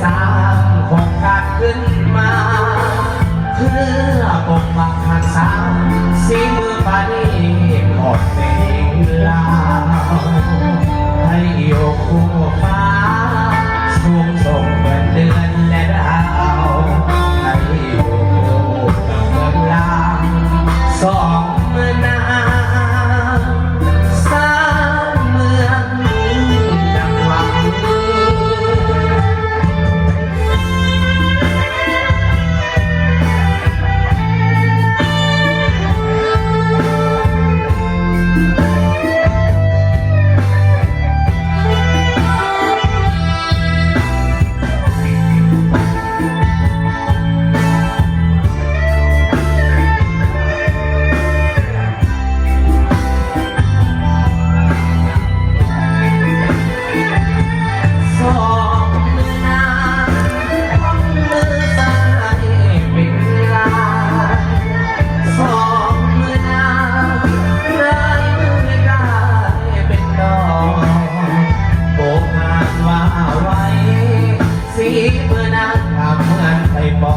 สร้างโครงการขึ้นมาเพื่อปกปักรักษาสีมือปานีของเพลงลาวให้อยู่คู่ฟ้าสูงส่งเหมือนเดือนและดาวให้อยู่คู่กับเมืองลาวสองมือนางสร้างเมืองดังหวังสีเมื่อนางทำเหมือนไทยปอ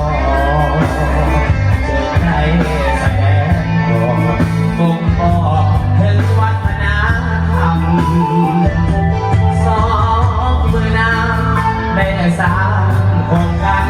เจอใครแสดงออกบ่งบอกถึงวัฒนธรรมสองมือนางได้สร้างโครงการ